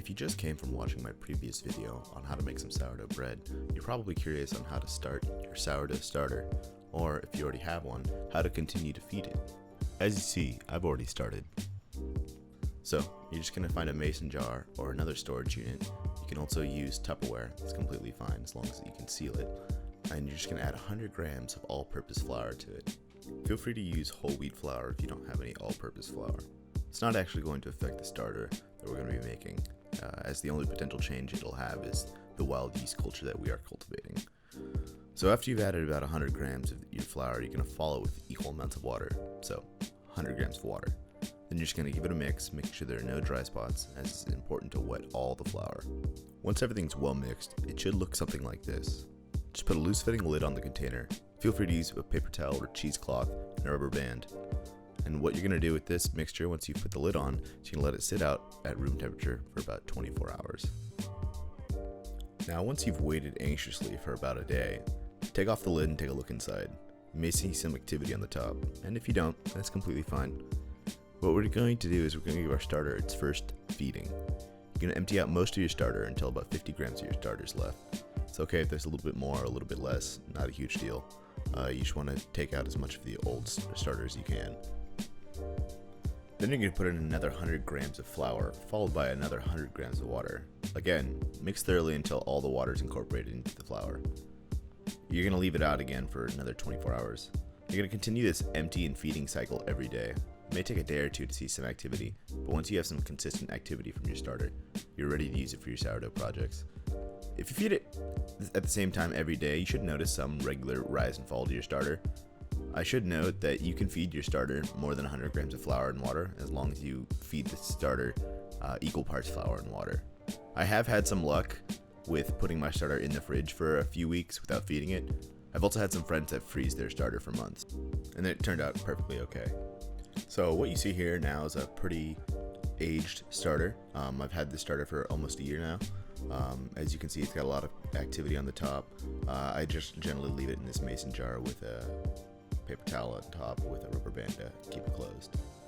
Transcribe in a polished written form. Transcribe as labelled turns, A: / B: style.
A: If you just came from watching my previous video on how to make some sourdough bread, you're probably curious on how to start your sourdough starter, or if you already have one, how to continue to feed it. As you see, I've already started. So, you're just going to find a mason jar or another storage unit. You can also use Tupperware, it's completely fine as long as you can seal it. And you're just going to add 100 grams of all-purpose flour to it. Feel free to use whole wheat flour if you don't have any all-purpose flour. It's not actually going to affect the starter that we're going to be making, as the only potential change it'll have is the wild yeast culture that we are cultivating. So after you've added about 100 grams of your flour, you're going to follow with equal amounts of water, so 100 grams of water. Then you're just going to give it a mix, make sure there are no dry spots, as it's important to wet all the flour. Once everything's well mixed, it should look something like this. Just put a loose fitting lid on the container. Feel free to use a paper towel or cheesecloth and a rubber band. And what you're going to do with this mixture once you put the lid on is you're going to let it sit out at room temperature for about 24 hours. Now once you've waited anxiously for about a day, take off the lid and take a look inside. You may see some activity on the top, and if you don't, that's completely fine. What we're going to do is we're going to give our starter its first feeding. You're going to empty out most of your starter until about 50 grams of your starter is left. It's okay if there's a little bit more or a little bit less, not a huge deal. You just want to take out as much of the old starter as you can. Then you're going to put in another 100 grams of flour, followed by another 100 grams of water. Again, mix thoroughly until all the water is incorporated into the flour. You're going to leave it out again for another 24 hours. You're going to continue this empty and feeding cycle every day. It may take a day or two to see some activity, but once you have some consistent activity from your starter, you're ready to use it for your sourdough projects. If you feed it at the same time every day, you should notice some regular rise and fall to your starter. I should note that you can feed your starter more than 100 grams of flour and water as long as you feed the starter equal parts flour and water. I have had some luck with putting my starter in the fridge for a few weeks without feeding it. I've also had some friends that freeze their starter for months, and it turned out perfectly okay. So what you see here now is a pretty aged starter. I've had this starter for almost a year now. As you can see, it's got a lot of activity on the top. I just generally leave it in this mason jar with a paper towel on top with a rubber band to keep it closed.